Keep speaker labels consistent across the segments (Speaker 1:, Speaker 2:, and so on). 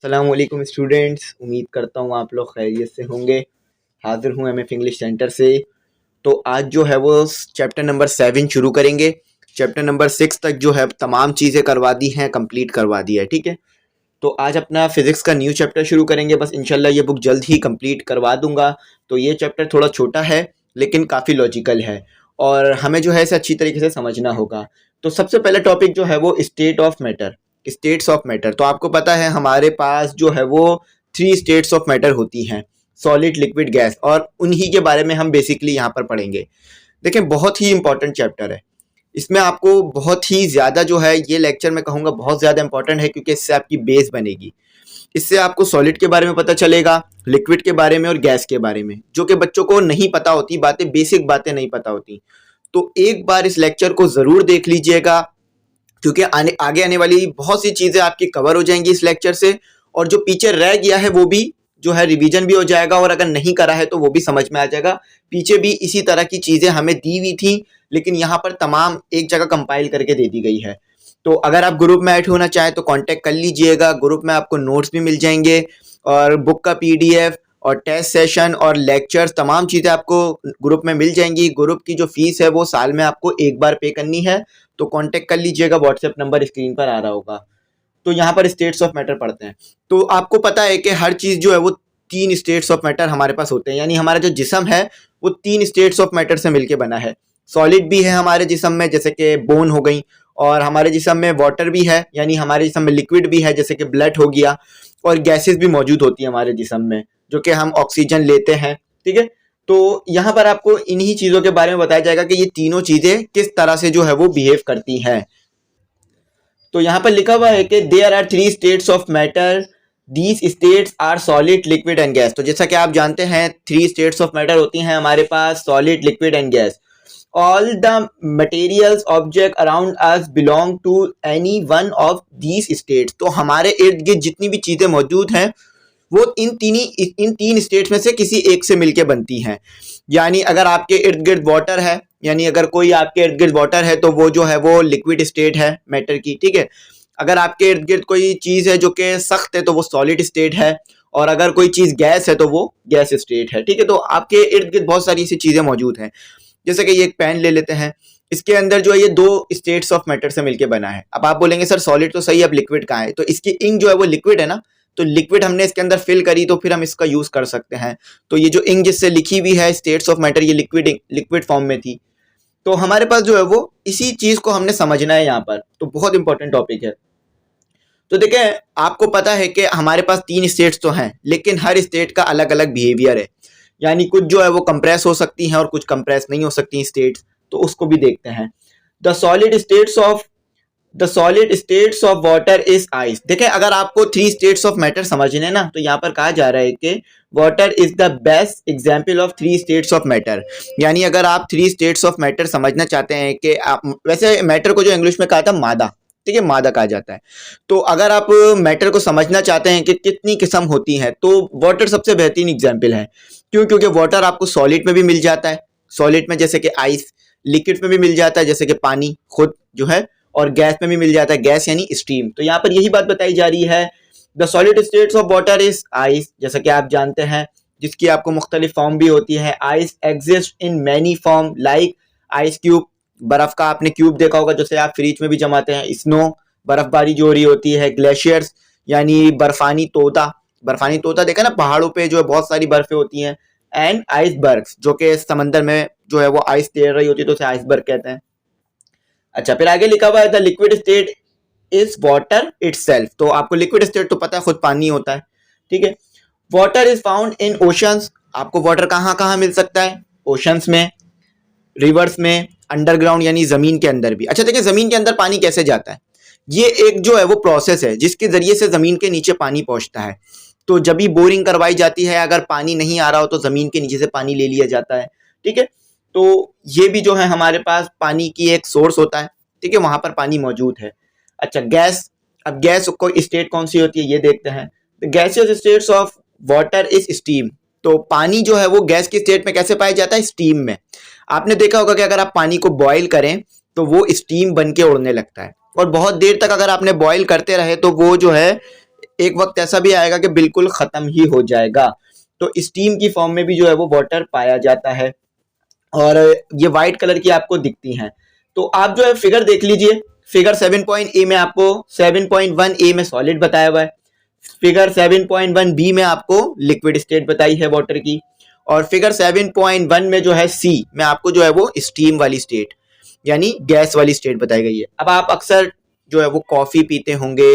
Speaker 1: अस्सलामुअलैकुम स्टूडेंट्स, उम्मीद करता हूँ आप लोग खैरियत से होंगे। हाजिर हूँ एमएफ इंग्लिश सेंटर से। तो आज जो है वो चैप्टर नंबर 7 शुरू करेंगे। चैप्टर नंबर 6 तक जो है तमाम चीज़ें करवा दी हैं, कंप्लीट करवा दी है। ठीक है, तो आज अपना फिज़िक्स का न्यू चैप्टर शुरू करेंगे। बस इंशाल्लाह ये बुक जल्द ही कंप्लीट करवा दूंगा। तो ये चैप्टर थोड़ा छोटा है लेकिन काफ़ी लॉजिकल है और हमें जो है इसे अच्छी तरीके से समझना होगा। तो सबसे पहले टॉपिक जो है वो state of matter, states of matter. तो आपको पता है हमारे पास जो है वो 3 स्टेट्स ऑफ मैटर होती हैं, सॉलिड, लिक्विड, गैस, और उन्हीं के बारे में हम बेसिकली यहाँ पर पढ़ेंगे। देखें, बहुत ही इंपॉर्टेंट चैप्टर है। इसमें आपको बहुत ही ज़्यादा जो है ये लेक्चर मैं कहूँगा बहुत ज़्यादा इंपॉर्टेंट है, क्योंकि इससे आपकी बेस बनेगी। इससे आपको सॉलिड के बारे में पता चलेगा, लिक्विड के बारे में और गैस के बारे में, जो कि बच्चों को नहीं पता होती, बातें, बेसिक बातें नहीं पता होती। तो एक बार इस लेक्चर को ज़रूर देख लीजिएगा, क्योंकि आगे आने वाली बहुत सी चीज़ें आपकी कवर हो जाएंगी इस लेक्चर से, और जो पीछे रह गया है वो भी जो है रिवीजन भी हो जाएगा, और अगर नहीं करा है तो वो भी समझ में आ जाएगा। पीछे भी इसी तरह की चीज़ें हमें दी हुई थी, लेकिन यहाँ पर तमाम एक जगह कंपाइल करके दे दी गई है। तो अगर आप ग्रुप में ऐड होना चाहें तो कांटेक्ट कर लीजिएगा। ग्रुप में आपको नोट्स भी मिल जाएंगे और बुक का पीडीएफ और टेस्ट सेशन और लेक्चर्स, तमाम चीज़ें आपको ग्रुप में मिल जाएंगी। ग्रुप की जो फीस है वो साल में आपको एक बार पे करनी है, तो कांटेक्ट कर लीजिएगा। व्हाट्सएप नंबर स्क्रीन पर आ रहा होगा। तो यहाँ पर स्टेट्स ऑफ मैटर पढ़ते हैं। तो आपको पता है कि हर चीज़ जो है वो 3 स्टेट्स ऑफ मैटर हमारे पास होते हैं, यानी हमारा जो जिस्म है वो 3 स्टेट्स ऑफ मैटर से मिलके बना है। सॉलिड भी है हमारे जिस्म में, जैसे कि बोन हो गई, और हमारे जिस्म में वाटर भी है, यानी हमारे जिस्म में लिक्विड भी है, जैसे कि ब्लड हो गया, और गैसेस भी मौजूद होती है हमारे जिस्म में, जो कि हम ऑक्सीजन लेते हैं। ठीक है, तो यहाँ पर आपको इन्हीं चीज़ों के बारे में बताया जाएगा कि ये तीनों चीज़ें किस तरह से जो है वो बिहेव करती हैं। तो यहाँ पर लिखा हुआ है कि there are 3 states of matter, these states are solid, liquid and gas. तो जैसा कि आप जानते हैं 3 स्टेट्स ऑफ मैटर होती हैं हमारे पास, solid, liquid and gas. All the materials object around us belong to any one of these states. तो हमारे इर्द गिर्द जितनी भी चीज़ें मौजूद हैं वो इन तीन स्टेट्स में से किसी एक से मिलके बनती हैं। यानी अगर आपके इर्द गिर्द वाटर है, यानी अगर कोई आपके इर्द गिर्द वाटर है तो वो जो है वो लिक्विड स्टेट है मैटर की। ठीक है, अगर आपके इर्द गिर्द कोई चीज़ है जो कि सख्त है तो वो सॉलिड स्टेट है, और अगर कोई चीज़ गैस है तो वो गैस स्टेट है। ठीक है, तो आपके इर्द गिर्द बहुत सारी ऐसी चीज़ें मौजूद हैं। जैसे कि ये एक पेन ले लेते हैं, इसके अंदर जो है ये 2 स्टेट्स ऑफ मैटर से मिलकर बना है। अब आप बोलेंगे सर सॉलिड तो सही, अब लिक्विड कहाँ है? तो इसकी इंक जो है वो लिक्विड है ना, तो लिक्विड हमने इसके अंदर फिल करी तो फिर हम इसका यूज कर सकते हैं। तो ये जो इंक जिससे लिखी हुई है स्टेट्स ऑफ मैटर, ये लिक्विड फॉर्म में थी। तो हमारे पास जो है वो इसी चीज को हमने समझना है यहाँ पर। तो बहुत इंपॉर्टेंट टॉपिक है। तो देखें, आपको पता है कि हमारे पास 3 स्टेट्स तो हैं, लेकिन हर स्टेट का अलग अलग बिहेवियर है। यानी कुछ जो है वो कंप्रेस हो सकती हैं और कुछ कंप्रेस नहीं हो सकती स्टेट्स, तो उसको भी देखते हैं। The solid states of water is ice. देखें, अगर आपको 3 स्टेट्स ऑफ मैटर समझने ना, तो यहाँ पर कहा जा रहा है कि water is the best example of 3 states of matter. यानी अगर आप 3 स्टेट्स ऑफ मैटर समझना चाहते हैं कि वैसे मैटर को जो इंग्लिश में कहा था मादा, ठीक है, मादा कहा जाता है। तो अगर आप मैटर को समझना चाहते हैं कि कितनी किस्म होती हैं, तो वाटर सबसे बेहतरीन एग्जाम्पल है। क्यों? क्योंकि वाटर आपको सॉलिड में भी मिल जाता है, सॉलिड में जैसे कि आइस, लिक्विड में भी मिल जाता है जैसे कि पानी खुद जो है, और गैस में भी मिल जाता है, गैस यानी स्टीम। तो यहाँ पर यही बात बताई जा रही है। The solid states of water is ice, जैसा कि आप जानते हैं, जिसकी आपको मुख्तलिफ फॉर्म भी होती है। Ice exist in many form like ice cube, बर्फ का आपने क्यूब देखा होगा जैसे आप फ्रिज में भी जमाते हैं। स्नो, बर्फबारी जो हो रही होती है। ग्लेशियर्स यानी बर्फानी तोता देखा ना, पहाड़ों पे जो है बहुत सारी बर्फें होती हैं। एंड आइसबर्ग्स, जो कि समंदर में जो है वो आइस तैर रही होती है, तो उसे आइसबर्ग कहते हैं। अच्छा, फिर आगे लिखा हुआ है the liquid state is water itself. तो आपको लिक्विड स्टेट तो पता है खुद पानी होता है। ठीक है, water is found in oceans. आपको वाटर कहाँ कहाँ मिल सकता है? ओशंस में, रिवर्स में, अंडरग्राउंड यानी जमीन के अंदर भी। अच्छा देखिए, जमीन के अंदर पानी कैसे जाता है? ये एक जो है वो प्रोसेस है जिसके जरिए से जमीन के नीचे पानी पहुंचता है। तो जब भी बोरिंग करवाई जाती है, अगर पानी नहीं आ रहा हो तो जमीन के नीचे से पानी ले लिया जाता है। ठीक है, तो ये भी जो है हमारे पास पानी की एक सोर्स होता है। ठीक है, वहां पर पानी मौजूद है। अच्छा, गैस। अब गैस को स्टेट कौन सी होती है ये देखते हैं। Gaseous states of water is steam. तो पानी जो है वो गैस की स्टेट में कैसे पाया जाता है? स्टीम में। आपने देखा होगा कि अगर आप पानी को बॉईल करें तो वो स्टीम बन के उड़ने लगता है, और बहुत देर तक अगर आपने बॉईल करते रहे तो वो जो है एक वक्त ऐसा भी आएगा कि बिल्कुल खत्म ही हो जाएगा। तो स्टीम की फॉर्म में भी जो है वो वाटर पाया जाता है और ये व्हाइट कलर की आपको दिखती हैं। तो आप जो है फिगर देख लीजिए, फिगर 7.A में आपको 7.1A में सॉलिड बताया हुआ है, फिगर 7.1B में आपको लिक्विड स्टेट बताई है वाटर की, और फिगर 7.1 में जो है C में आपको जो है वो स्टीम वाली स्टेट यानी गैस वाली स्टेट बताई गई है। अब आप अक्सर जो है वो कॉफी पीते होंगे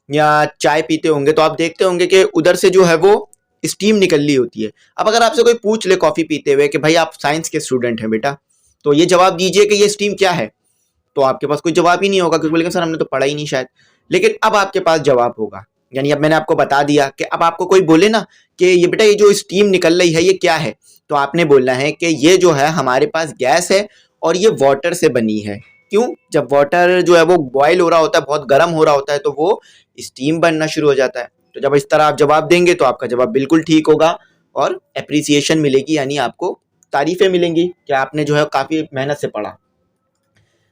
Speaker 1: या चाय पीते होंगे तो आप देखते होंगे कि उधर से जो है वो स्टीम निकल रही होती है। अब अगर आपसे कोई पूछ ले कॉफी पीते हुए कि भाई आप साइंस के स्टूडेंट हैं बेटा, तो ये जवाब दीजिए कि ये स्टीम क्या है, तो आपके पास कोई जवाब ही नहीं होगा क्योंकि बोलेंगे सर हमने तो पढ़ा ही नहीं शायद। लेकिन अब आपके पास जवाब होगा, यानी अब मैंने आपको बता दिया कि अब आपको कोई बोले ना कि ये बेटा ये जो स्टीम निकल रही है ये क्या है, तो आपने बोलना है कि ये जो है हमारे पास गैस है और ये वाटर से बनी है। क्यों? जब वाटर जो है वो बॉयल हो रहा होता है, बहुत गर्म हो रहा होता है, तो वो स्टीम बनना शुरू हो जाता है। तो जब इस तरह आप जवाब देंगे तो आपका जवाब बिल्कुल ठीक होगा और एप्रिसिएशन मिलेगी, यानी आपको तारीफें मिलेंगी कि आपने जो है काफी मेहनत से पढ़ा।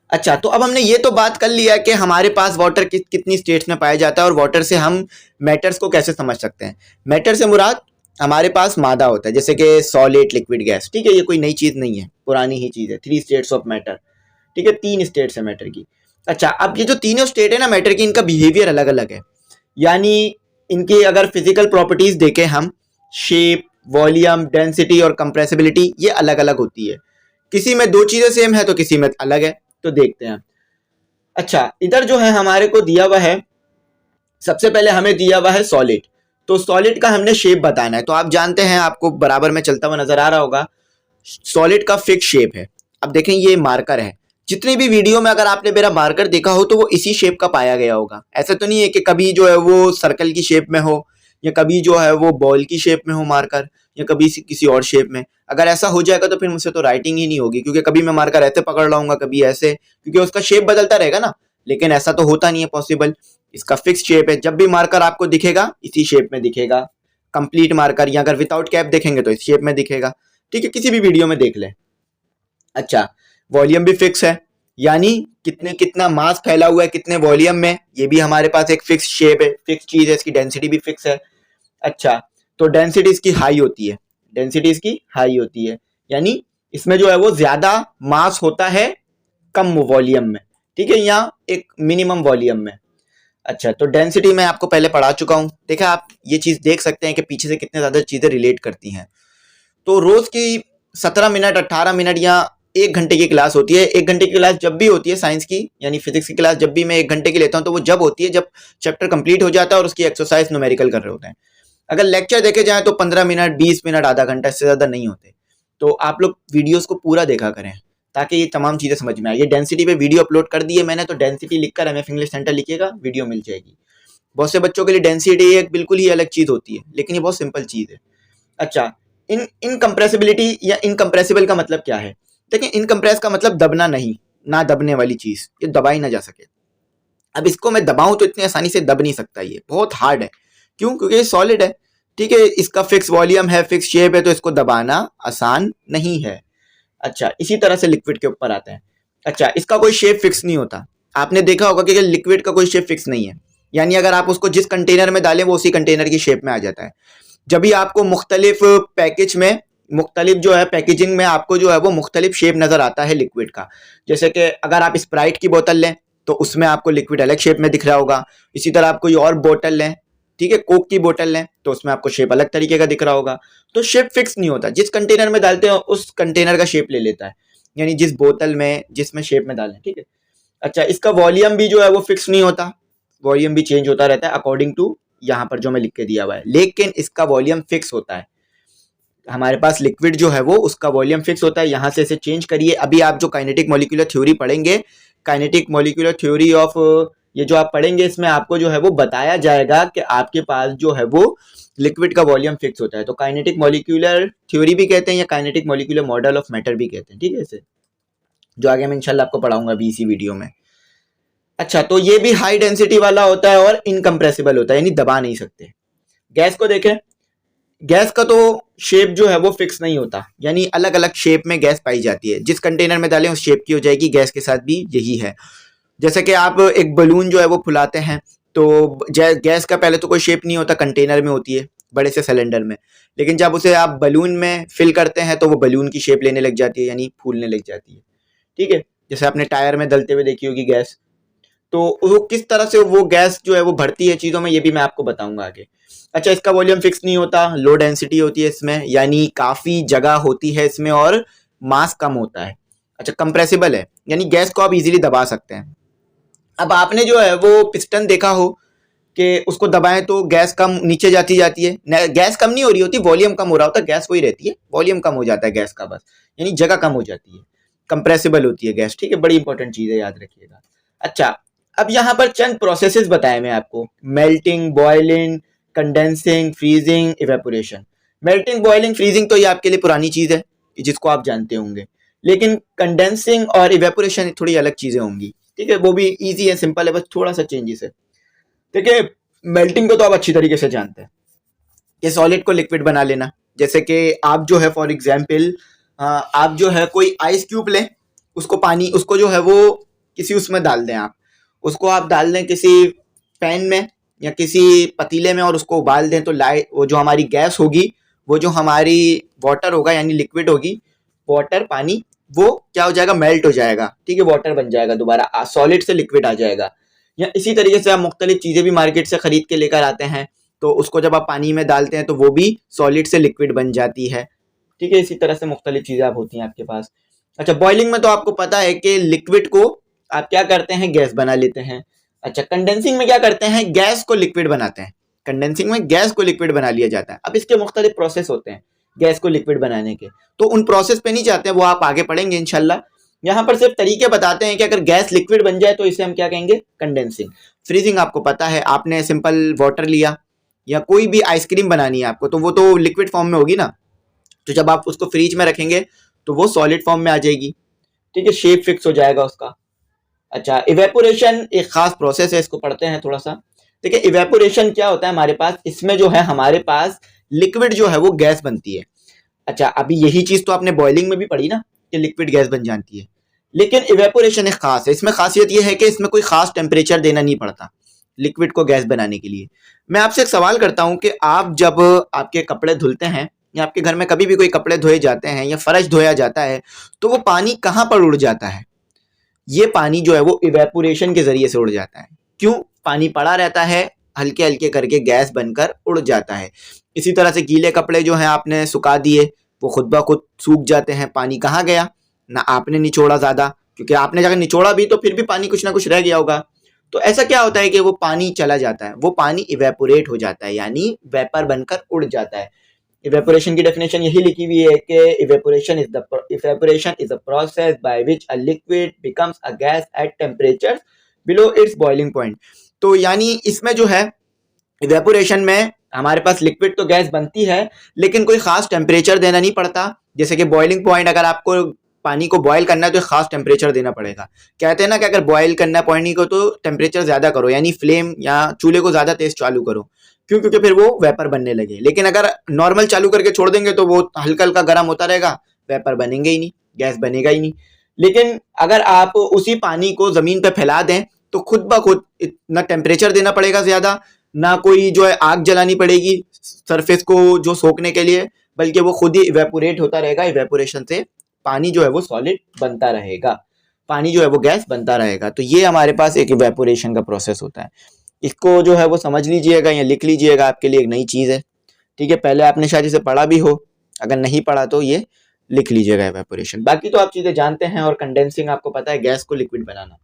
Speaker 1: अच्छा, तो अब हमने ये तो बात कर लिया कि हमारे पास वाटर कितनी स्टेट्स में पाया जाता है और वाटर से हम मैटर्स को कैसे समझ सकते हैं। मैटर से मुराद हमारे पास मादा होता है, जैसे कि सॉलिड, लिक्विड, गैस। ठीक है, ये कोई नई चीज नहीं है, पुरानी ही चीज है। 3 स्टेट्स ऑफ मैटर। ठीक है, 3 स्टेट्स है मैटर की। अच्छा, अब ये जो तीनों स्टेट है ना मैटर की, इनका बिहेवियर अलग अलग है, यानी इनकी अगर फिजिकल प्रॉपर्टीज देखें हम, शेप, वॉल्यूम, डेंसिटी और कंप्रेसिबिलिटी, ये अलग अलग होती है। किसी में 2 चीजें सेम है तो किसी में अलग है, तो देखते हैं। अच्छा, इधर जो है हमारे को दिया हुआ है, सबसे पहले हमें दिया हुआ है सॉलिड। तो सॉलिड का हमने शेप बताना है। तो आप जानते हैं, आपको बराबर में चलता हुआ नजर आ रहा होगा, सॉलिड का फिक्स शेप है। अब देखें ये मार्कर है, जितनी भी वीडियो में अगर आपने मेरा मार्कर देखा हो तो वो इसी शेप का पाया गया होगा। ऐसा तो नहीं है कि कभी जो है वो सर्कल की शेप में हो या कभी जो है वो बॉल की शेप में हो मार्कर, या कभी किसी और शेप में। अगर ऐसा हो जाएगा तो फिर मुझसे तो राइटिंग ही नहीं होगी, क्योंकि कभी मैं मार्कर ऐसे पकड़ लाऊंगा, कभी ऐसे, क्योंकि उसका शेप बदलता रहेगा ना। लेकिन ऐसा तो होता नहीं है पॉसिबल, इसका फिक्स शेप है। जब भी मार्कर आपको दिखेगा इसी शेप में दिखेगा। कंप्लीट मार्कर, या अगर विदाउट कैप देखेंगे तो इस शेप में दिखेगा। ठीक है, किसी भी वीडियो में देख लें। अच्छा, वॉल्यूम भी फिक्स है, यानी कितना मास फैला हुआ है कितने वॉल्यूम में, ये भी हमारे पास एक फिक्स शेप है, फिक्स चीज है। इसकी डेंसिटी भी फिक्स है। अच्छा, तो डेंसिटी इसकी हाई होती है, डेंसिटी इसकी हाई होती है, यानी इसमें जो है वो ज्यादा मास होता है कम वॉल्यूम में। ठीक है, या एक मिनिमम वॉल्यूम में। अच्छा, तो डेंसिटी मैं आपको पहले पढ़ा चुका हूं। देखा, आप ये चीज देख सकते हैं कि पीछे से कितने ज्यादा चीजें रिलेट करती हैं। तो रोज की 17 मिनट, 18 मिनट या 1 घंटे की क्लास होती है। 1 घंटे की क्लास जब भी होती है साइंस की, यानी फिजिक्स की क्लास जब भी मैं 1 घंटे की लेता हूं तो वो जब होती है जब चैप्टर कंप्लीट हो जाता है और उसकी एक्सरसाइज न्यूमेरिकल कर रहे होते हैं। अगर लेक्चर देखे जाए तो 15 मिनट, 20 मिनट, आधा घंटा, इससे ज्यादा नहीं होते। तो आप लोग वीडियोस को पूरा देखा करें ताकि ये तमाम चीजें समझ में आए। ये डेंसिटी पे वीडियो अपलोड कर दी है मैंने, तो डेंसिटी लिखकर एमएफ इंग्लिश सेंटर लिखिएगा, वीडियो मिल जाएगी। बहुत से बच्चों के लिए डेंसिटी एक बिल्कुल ही अलग चीज होती है, लेकिन ये बहुत सिंपल चीज है। अच्छा, इनकम्प्रेसिबिलिटी या इनकम्प्रेसिबल का मतलब क्या है? देखिए, इनकम्प्रेस का मतलब दबना नहीं, ना दबने वाली चीज, ये दबाई ना जा सके। अब इसको मैं दबाऊं तो इतनी आसानी से दब नहीं सकता, ये बहुत हार्ड है। क्यों? क्योंकि ये सॉलिड है। ठीक है, इसका फिक्स वॉल्यूम है, फिक्स शेप है, तो इसको दबाना आसान नहीं है। अच्छा, इसी तरह से लिक्विड के ऊपर आते हैं। अच्छा, इसका कोई शेप फिक्स नहीं होता। आपने देखा होगा कि लिक्विड का कोई शेप फिक्स नहीं है, यानी अगर आप उसको जिस कंटेनर में डालें वो उसी कंटेनर की शेप में आ जाता है। जब भी आपको मुख्तलिफ पैकेज में, मुख्तलिफ जो है पैकेजिंग में आपको जो है वो मुख्तलिफ शेप नजर आता है लिक्विड का। जैसे कि अगर आप स्प्राइट की बोतल लें तो उसमें आपको लिक्विड अलग शेप में दिख रहा होगा। इसी तरह आप कोई और बोतल लें, ठीक है, कोक की बोतल लें, तो उसमें आपको शेप अलग तरीके का दिख रहा होगा। तो शेप फिक्स नहीं होता, जिस कंटेनर में डालते हो उस कंटेनर का शेप ले लेता है, यानी जिस बोतल में जिसमें शेप में डालें। ठीक है। अच्छा, इसका वॉल्यूम भी जो है वो फिक्स नहीं होता, वॉल्यूम भी चेंज होता रहता है अकॉर्डिंग टू यहाँ पर जो मैं लिख के दिया हुआ है, लेकिन इसका वॉल्यूम फिक्स होता है। हमारे पास लिक्विड जो है वो उसका वॉल्यूम फिक्स होता है। यहाँ से इसे चेंज करिए। अभी आप जो काइनेटिक मॉलिक्यूलर थ्योरी पढ़ेंगे, काइनेटिक मॉलिक्यूलर थ्योरी ऑफ, ये जो आप पढ़ेंगे इसमें आपको जो है वो बताया जाएगा कि आपके पास जो है वो लिक्विड का वॉल्यूम फिक्स होता है। तो काइनेटिक मॉलिक्यूलर थ्योरी भी कहते हैं या kinetic molecular model of matter भी कहते हैं। ठीक है, इसे जो आगे मैं इंशाल्लाह आपको पढ़ाऊंगा अभी इसी वीडियो में। अच्छा, तो ये भी हाई डेंसिटी वाला होता है और इनकम्प्रेसिबल होता है, यानी दबा नहीं सकते। गैस को देखें, गैस का तो शेप जो है वो फिक्स नहीं होता, यानी अलग अलग शेप में गैस पाई जाती है। जिस कंटेनर में डालें उस शेप की हो जाएगी। गैस के साथ भी यही है। जैसे कि आप एक बलून जो है वो फुलाते हैं तो गैस का पहले तो कोई शेप नहीं होता, कंटेनर में होती है, बड़े से सिलेंडर में, लेकिन जब उसे आप बलून में फिल करते हैं तो वो बलून की शेप लेने लग जाती है, यानी फूलने लग जाती है। ठीक है, जैसे आपने टायर में डलते हुए देखी होगी गैस, तो वो किस तरह से वो गैस जो है वो भरती है चीज़ों में, ये भी मैं आपको बताऊंगा आगे। अच्छा, इसका वॉल्यूम फिक्स नहीं होता, लो डेंसिटी होती है इसमें, यानी काफ़ी जगह होती है इसमें और मास कम होता है। अच्छा, कंप्रेसिबल है, यानी गैस को आप इजीली दबा सकते हैं। अब आपने जो है वो पिस्टन देखा हो कि उसको दबाएं तो गैस कम नीचे जाती जाती है, गैस कम नहीं हो रही होती, वॉल्यूम कम हो रहा होता है, गैस वही रहती है, वॉल्यूम कम हो जाता है गैस का बस, यानी जगह कम हो जाती है, कंप्रेसिबल होती है गैस। ठीक है, बड़ी इंपॉर्टेंट चीज़ है, याद रखिएगा। अच्छा, अब यहाँ पर चंद प्रोसेसेस बताए मैं आपको, melting, boiling, condensing, freezing, evaporation. Melting, boiling, freezing तो ये आपके लिए पुरानी चीज़ है जिसको आप जानते होंगे, लेकिन कंडेंसिंग और इवेपोरेशन थोड़ी अलग चीज़ें होंगी। ठीक है, वो भी ईजी है, सिंपल है, बस थोड़ा सा चेंजेस है। देखिए, मेल्टिंग को तो आप अच्छी तरीके से जानते हैं, ये सॉलिड को लिक्विड बना लेना। जैसे कि आप जो है फॉर एग्जाम्पल आप जो है कोई आइस क्यूब लें, उसको जो है वो किसी उसमें डाल दें, आप उसको आप डाल दें किसी पैन में या किसी पतीले में और उसको उबाल दें, तो वो जो हमारी गैस होगी, वो जो हमारी वाटर होगा यानी लिक्विड होगी, वाटर पानी, वो क्या हो जाएगा, मेल्ट हो जाएगा। ठीक है, वाटर बन जाएगा, दोबारा सॉलिड से लिक्विड आ जाएगा। या इसी तरीके से आप मुख्तलिफ चीज़ें भी मार्केट से खरीद के लेकर आते हैं, तो उसको जब आप पानी में डालते हैं तो वो भी सॉलिड से लिक्विड बन जाती है। ठीक है, इसी तरह से मुख्तलिफ चीज़ें आप होती हैं आपके पास। अच्छा, बॉइलिंग में तो आपको पता है कि लिक्विड को आप क्या करते हैं, गैस बना लेते हैं। अच्छा, कंडेंसिंग में क्या करते हैं, गैस को लिक्विड बनाते हैं। कंडेंसिंग में गैस को लिक्विड बना लिया जाता है। अब इसके मुख्तलिफ प्रोसेस होते हैं गैस को लिक्विड बनाने के, तो उन प्रोसेस पे नहीं जाते हैं, वो आप आगे पढ़ेंगे इंशाल्लाह। यहाँ पर सिर्फ तरीके बताते हैं कि अगर गैस लिक्विड बन जाए तो इसे हम क्या कहेंगे, कंडेंसिंग। फ्रीजिंग आपको पता है, आपने सिंपल वाटर लिया या कोई भी आइसक्रीम बनानी है आपको, तो वो तो लिक्विड फॉर्म में होगी ना, तो जब आप उसको फ्रीज में रखेंगे तो वो सॉलिड फॉर्म में आ जाएगी। ठीक है, शेप फिक्स हो जाएगा उसका। अच्छा, इवेपोरेशन एक खास प्रोसेस है, इसको पढ़ते हैं थोड़ा सा। देखिए, इवेपोरेशन क्या होता है हमारे पास, इसमें जो है हमारे पास लिक्विड जो है वो गैस बनती है। अच्छा, अभी यही चीज तो आपने बॉइलिंग में भी पढ़ी ना कि लिक्विड गैस बन जाती है, लेकिन इवेपोरेशन एक खास है, इसमें खासियत यह है कि इसमें कोई खास टेम्परेचर देना नहीं पड़ता लिक्विड को गैस बनाने के लिए। मैं आपसे एक सवाल करता हूं कि आप जब आपके कपड़े धुलते हैं या आपके घर में कभी भी कोई कपड़े धोए जाते हैं या फर्श धोया जाता है, तो वो पानी कहाँ पर उड़ जाता है, ये पानी जो है वो इवेपोरेशन के जरिए से उड़ जाता है। क्यों, पानी पड़ा रहता है, हल्के हल्के करके गैस बनकर उड़ जाता है। इसी तरह से गीले कपड़े जो हैं आपने सुखा दिए, वो खुद ब खुद सूख जाते हैं, पानी कहाँ गया, ना आपने निचोड़ा ज़्यादा, क्योंकि आपने अगर निचोड़ा भी तो फिर भी पानी कुछ ना कुछ रह गया होगा। तो ऐसा क्या होता है कि वो पानी चला जाता है, वो पानी इवेपोरेट हो जाता है, यानी वेपर बनकर उड़ जाता है। इवेपोरेशन की डेफिनेशन यही लिखी हुई है कि evaporation is a process by which a liquid becomes a gas at temperature below it's boiling point. तो यानी इसमें जो है इवेपोरेशन में हमारे पास लिक्विड तो गैस बनती है, लेकिन कोई खास टेम्परेचर देना नहीं पड़ता। जैसे कि बॉइलिंग पॉइंट, अगर आपको पानी को बॉयल करना है तो खास टेम्परेचर देना पड़ेगा। कहते हैं ना कि अगर बॉयल करना है पानी को तो टेम्परेचर ज्यादा करो, यानी फ्लेम या चूल्हे को ज्यादा तेज चालू करो। क्यों, क्योंकि फिर वो वेपर बनने लगे। लेकिन अगर नॉर्मल चालू करके छोड़ देंगे तो वो हल्का हल्का गर्म होता रहेगा, वेपर बनेंगे ही नहीं, गैस बनेगा ही नहीं। लेकिन अगर आप उसी पानी को जमीन पे फैला दें तो खुद ब खुद इतना टेम्परेचर देना पड़ेगा ज्यादा, ना कोई जो है आग जलानी पड़ेगी सरफेस को जो सोखने के लिए, बल्कि वो खुद ही इवेपोरेट होता रहेगा। इवेपोरेशन से पानी जो है वो सॉलिड बनता रहेगा, पानी जो है वो गैस बनता रहेगा। तो ये हमारे पास एक इवेपोरेशन का प्रोसेस होता है। इसको जो है वो समझ लीजिएगा या लिख लीजिएगा, आपके लिए एक नई चीज़ है। ठीक है, पहले आपने शायद इसे पढ़ा भी हो, अगर नहीं पढ़ा तो ये लिख लीजिएगा इवेपोरेशन। बाकी तो आप चीज़ें जानते हैं, और कंडेंसिंग आपको पता है, गैस को लिक्विड बनाना।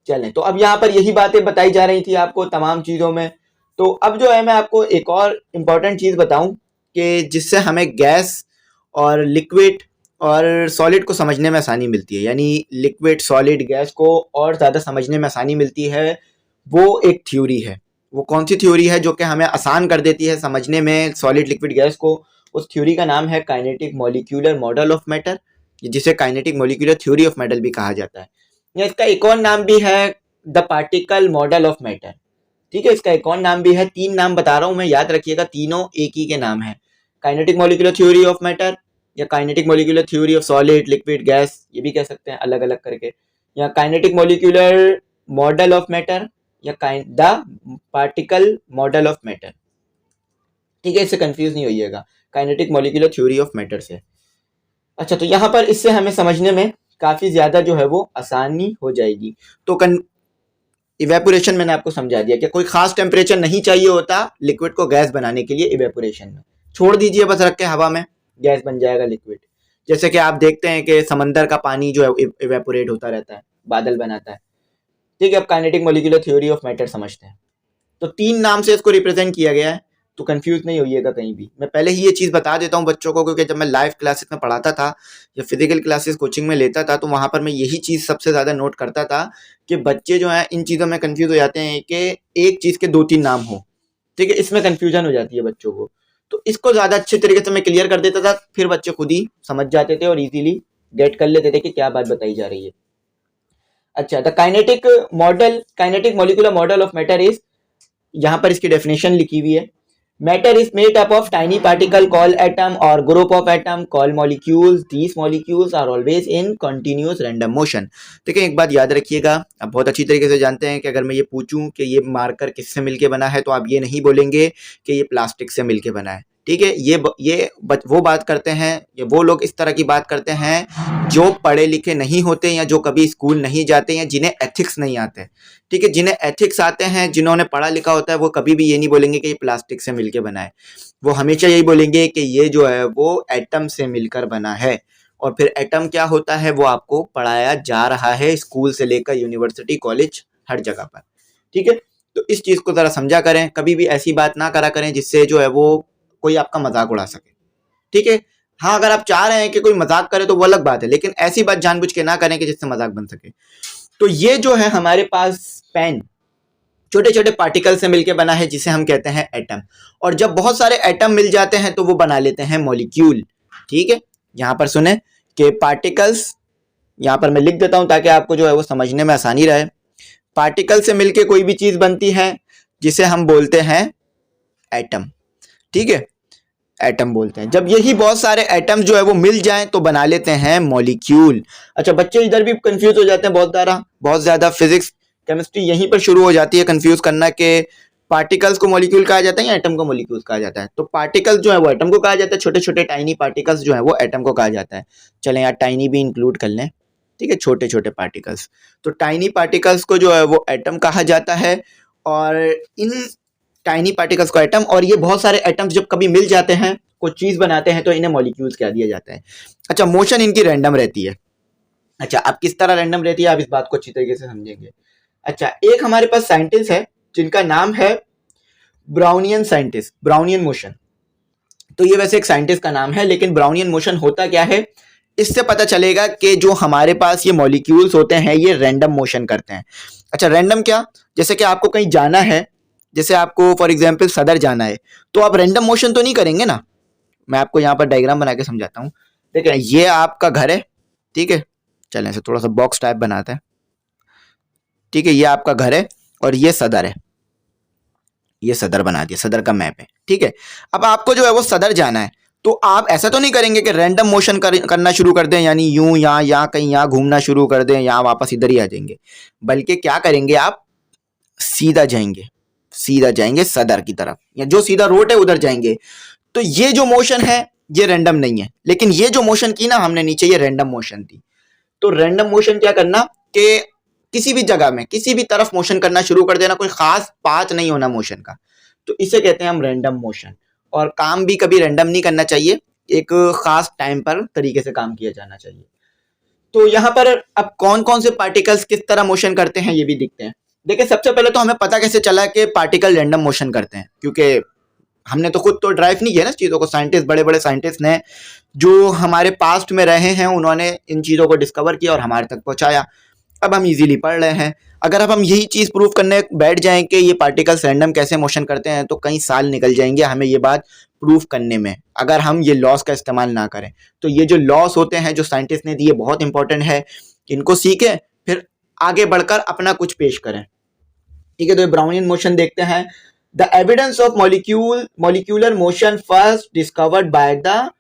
Speaker 1: चलें, तो अब यहाँ पर यही बातें बताई जा रही थी आपको तमाम चीज़ों में। तो अब जो है मैं आपको एक और इम्पॉर्टेंट चीज़ बताऊं कि जिससे हमें गैस और लिक्विड और सॉलिड को समझने में आसानी मिलती है, यानी लिक्विड, सॉलिड, गैस को और ज़्यादा समझने में आसानी मिलती है। वो एक थ्योरी है। वो कौन सी थ्योरी है जो कि हमें आसान कर देती है समझने में सॉलिड, लिक्विड, गैस को? उस थ्योरी का नाम है kinetic molecular model of matter, जिसे kinetic molecular theory of matter भी कहा जाता है। या इसका एक और नाम भी है the particle model of matter. ठीक है, इसका एक और नाम भी है। 3 नाम बता रहा हूं मैं, याद रखिएगा, तीनों एक ही के नाम है। Kinetic molecular theory of matter, या kinetic molecular theory of solid, liquid, gas, ये भी कह सकते हैं अलग अलग करके, या kinetic molecular model of matter, या the particle model of matter. ठीक है, इससे कंफ्यूज नहीं होइएगा, kinetic molecular theory of matter से। अच्छा, तो यहाँ पर इससे हमें समझने में काफी ज्यादा जो है वो आसानी हो जाएगी। तो इवेपोरेशन मैंने आपको समझा दिया कि कोई खास टेम्परेचर नहीं चाहिए होता लिक्विड को गैस बनाने के लिए इवेपोरेशन में, छोड़ दीजिए बस रख के हवा में, गैस बन जाएगा लिक्विड। जैसे कि आप देखते हैं कि समंदर का पानी जो है इवेपोरेट होता रहता है, बादल बनाता है। ठीक है, अब kinetic molecular theory of matter समझते हैं। तो 3 नाम से इसको रिप्रेजेंट किया गया है, तो कंफ्यूज नहीं होइएगा कहीं भी। मैं पहले ही ये चीज़ बता देता हूँ बच्चों को, क्योंकि जब मैं लाइव क्लासेस में पढ़ाता था या फिजिकल क्लासेस कोचिंग में लेता था, तो वहाँ पर मैं यही चीज़ सबसे ज़्यादा नोट करता था कि बच्चे जो हैं इन चीज़ों में कंफ्यूज हो जाते हैं कि एक चीज़ के 2-3 नाम हो। ठीक है, इसमें कंफ्यूजन हो जाती है बच्चों को। तो इसको ज़्यादा अच्छे तरीके से मैं क्लियर कर देता था, फिर बच्चे खुद ही समझ जाते थे और इजीली गेट कर लेते थे कि क्या बात बताई जा रही है। अच्छा, the kinetic molecular model of matter is, यहाँ पर इसकी डेफिनेशन लिखी हुई है, matter is made up of tiny particle call atom और group of atom call molecules. These molecules are always in continuous random motion. ठीक है, एक बात याद रखिएगा, आप बहुत अच्छी तरीके से जानते हैं कि अगर मैं ये पूछूं कि ये मार्कर किससे मिलके बना है, तो आप ये नहीं बोलेंगे कि ये प्लास्टिक से मिलके बना है। ठीक है, वो बात करते हैं, ये वो लोग इस तरह की बात करते हैं जो पढ़े लिखे नहीं होते या जो कभी स्कूल नहीं जाते या जिन्हें एथिक्स नहीं आते। ठीक है, जिन्हें एथिक्स आते हैं, जिन्होंने पढ़ा लिखा होता है, वो कभी भी ये नहीं बोलेंगे कि ये प्लास्टिक से मिलकर बना है। वो हमेशा यही बोलेंगे कि ये जो है वो एटम से मिलकर बना है। और फिर एटम क्या होता है वो आपको पढ़ाया जा रहा है स्कूल से लेकर यूनिवर्सिटी, कॉलेज, हर जगह पर। ठीक है, तो इस चीज को जरा समझा करें, कभी भी ऐसी बात ना करा करें जिससे जो है वो कोई आपका मजाक उड़ा सके। ठीक है, हाँ, अगर आप चाह रहे हैं कि कोई मजाक करे तो वो अलग बात है, लेकिन ऐसी बात जानबूझ के ना करें कि जिससे मजाक बन सके। तो ये जो है हमारे पास पेन छोटे छोटे पार्टिकल से मिलकर बना है, जिसे हम कहते हैं एटम। और जब बहुत सारे एटम मिल जाते हैं तो वो बना लेते हैं मॉलिक्यूल। ठीक है, यहां पर सुने कि पार्टिकल्स, यहां पर मैं लिख देता हूं ताकि आपको जो है वो समझने में आसानी रहे। पार्टिकल से मिलकर कोई भी चीज बनती है जिसे हम बोलते हैं एटम। ठीक है, एटम बोलते हैं। जब यही बहुत सारे एटम जो है वो मिल जाएं तो बना लेते हैं मॉलिक्यूल। अच्छा, बच्चे इधर भी कंफ्यूज हो जाते हैं बहुत ज्यादा। फिजिक्स केमिस्ट्री यहीं पर शुरू हो जाती है कंफ्यूज करना कि पार्टिकल्स को मॉलिक्यूल कहा जाता है या एटम को मॉलिक्यूल कहा जाता है। तो पार्टिकल्स जो है वो एटम को कहा जाता है, छोटे छोटे टाइनी पार्टिकल्स जो है वो एटम को कहा जाता है। चलें यार, टाइनी भी इंक्लूड कर लें। ठीक है, छोटे छोटे पार्टिकल्स, तो टाइनी पार्टिकल्स को जो है वो एटम कहा जाता है। और इन टाइनी पार्टिकल्स को एटम, और ये बहुत सारे एटम्स जब कभी मिल जाते हैं, कुछ चीज बनाते हैं, तो इन्हें मॉलिक्यूल्स कह दिया जाता है। अच्छा, मोशन इनकी रैंडम रहती है। अच्छा, अब किस तरह रैंडम रहती है आप इस बात को अच्छी तरीके से समझेंगे। अच्छा, एक हमारे पास साइंटिस्ट है जिनका नाम है ब्राउनियन साइंटिस्ट, ब्राउनियन मोशन। तो ये वैसे एक साइंटिस्ट का नाम है, लेकिन ब्राउनियन मोशन होता क्या है, इससे पता चलेगा कि जो हमारे पास ये मॉलिक्यूल्स होते हैं ये रैंडम मोशन करते हैं। अच्छा, रैंडम क्या, जैसे कि आपको कहीं जाना है, जैसे आपको फॉर एग्जांपल सदर जाना है, तो आप रैंडम मोशन तो नहीं करेंगे ना। मैं आपको यहाँ पर डायग्राम बना के समझाता हूँ। देखिए, ये आपका घर है। ठीक है, चलें इसे थोड़ा सा बॉक्स टाइप बनाते हैं। ठीक है, ये आपका घर है और ये सदर है, ये सदर बना दिया, सदर का मैप है। ठीक है, अब आपको जो है वो सदर जाना है, तो आप ऐसा तो नहीं करेंगे कि रैंडम मोशन करना शुरू कर दें, यानी यूं यहाँ कहीं यहाँ घूमना शुरू कर दें, यहाँ वापस इधर ही आ जाएंगे। बल्कि क्या करेंगे, आप सीधा जाएंगे सदर की तरफ, या जो सीधा रोड है उधर जाएंगे। तो ये जो मोशन है ये रैंडम नहीं है, लेकिन ये जो मोशन की ना हमने नीचे, ये रैंडम मोशन थी। तो रैंडम मोशन क्या करना कि किसी भी जगह में किसी भी तरफ मोशन करना शुरू कर देना, कोई खास पाथ नहीं होना मोशन का, तो इसे कहते हैं हम रैंडम मोशन। और काम भी कभी रैंडम नहीं करना चाहिए, एक खास टाइम पर तरीके से काम किया जाना चाहिए। तो यहाँ पर अब कौन कौन से पार्टिकल्स किस तरह मोशन करते हैं ये भी दिखते हैं। देखिए, सबसे पहले तो हमें पता कैसे चला कि पार्टिकल रैंडम मोशन करते हैं, क्योंकि हमने तो खुद तो ड्राइव नहीं किया ना इस चीज़ों को, साइंटिस्ट, बड़े बड़े साइंटिस्ट ने जो हमारे पास्ट में रहे हैं उन्होंने इन चीज़ों को डिस्कवर किया और हमारे तक पहुंचाया। अब हम इजीली पढ़ रहे हैं। अगर अब हम यही चीज़ प्रूव करने बैठ जाएं कि ये पार्टिकल्स रैंडम कैसे मोशन करते हैं, तो कई साल निकल जाएंगे हमें ये बात प्रूव करने में, अगर हम ये लॉस का इस्तेमाल ना करें। तो ये जो लॉस होते हैं जो साइंटिस्ट ने दिए बहुत इंपॉर्टेंट है, इनको सीखें फिर आगे बढ़कर अपना कुछ पेश करें। ठीक है, तो ब्राउनियन मोशन देखते हैं। The evidence of molecular motion first discovered by the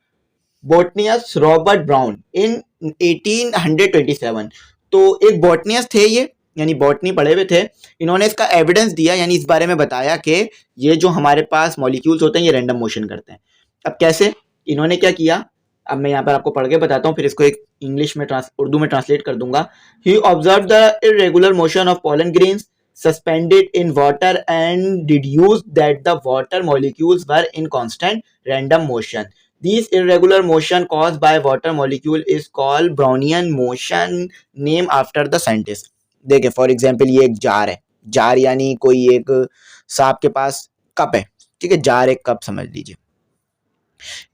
Speaker 1: botanist Robert Brown in 1827। तो एक बोटनियस थे ये, यानी बॉटनी पढ़े हुए थे, इन्होंने इसका एविडेंस दिया, यानी इस बारे में बताया कि ये जो हमारे पास मॉलिक्यूल्स होते हैं ये रैंडम मोशन करते हैं। अब कैसे, इन्होंने क्या किया, अब मैं यहाँ पर आपको पढ़ के बताता हूँ, फिर इसको एक इंग्लिश में उर्दू में ट्रांसलेट कर दूंगा। He observe the irregular motion of pollen grains suspended in water and deduced that the water molecules were in constant random motion. These irregular motion caused by water molecule is called Brownian motion, named after the scientist. देखिए for example ये एक jar है, jar यानी कोई एक सांप के पास cup है, ठीक है, जार एक कप समझ लीजिए।